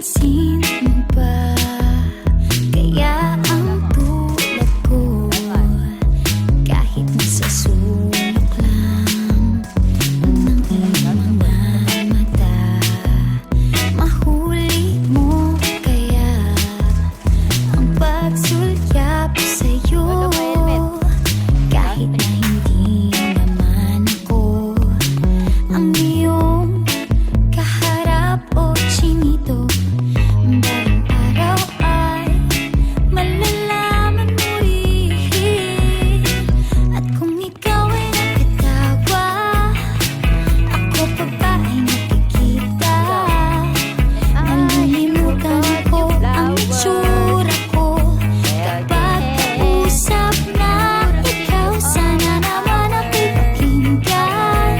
napapansin mo ba? Kaya ang tulad ko, kahit nasa sulok lang ng iyong mga mata, mahuli mo kaya ang pagsulyap sa'yo. Kahit na hindi naman ako ang iyong kaharap o chinito, balang araw ay malalaman mo rin. At kung ikaw ay nakatawa, ako pa ba ay nakikita? Nalilimutan ko ang itsura ko kapag kausap na ikaw. Sana naman nakipakinggan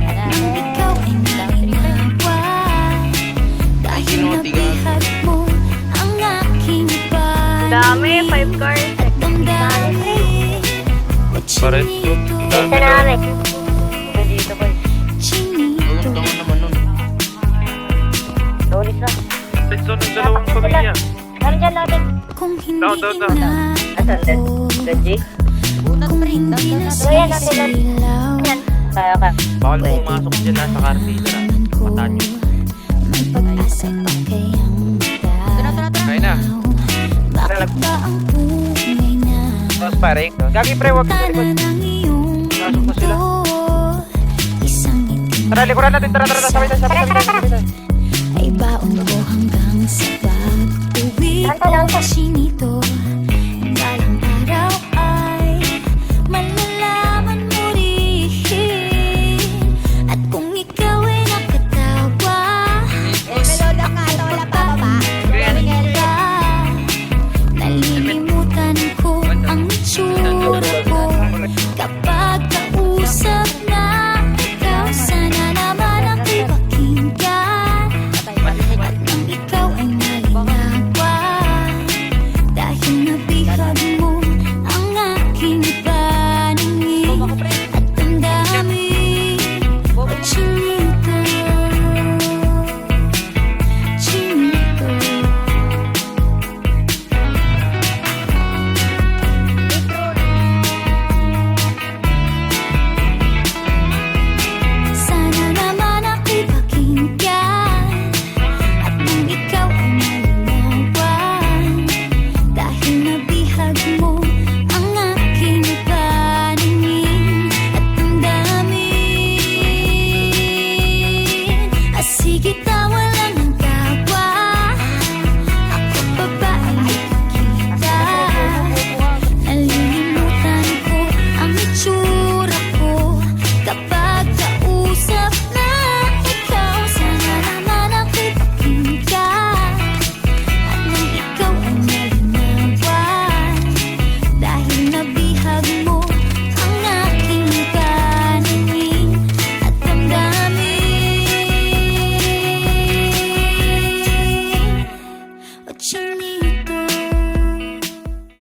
at nang ikaw ay nalinawa, dahil nabihag mo ang aking pangit. Dami, 5 cars. At ang dami o chinito, Ito namin. Dito ko. chinito. naman nun. Lunis na. Ito ng dalawang pamilya. Meron dyan natin. Kung hindi Daw. na Asan din? ako, Reggie? kung hindi na Ayan, natin lang. sisilaw, Yan. Kaya ka. Bawal pumasok dyan nasa kartila. Mata nyo. may pag-asa pa kayang Kaya na. Bakit ba ang pungay na Tapos pare, gagi pre, wag mo likod. tanan ng iyong Pasok na sila. mundo? Isang itim Tara, likuran natin. Tara. Sabay tayo. ay baon ko hanggang sa pag-uwi Tanto lang ko, chinito.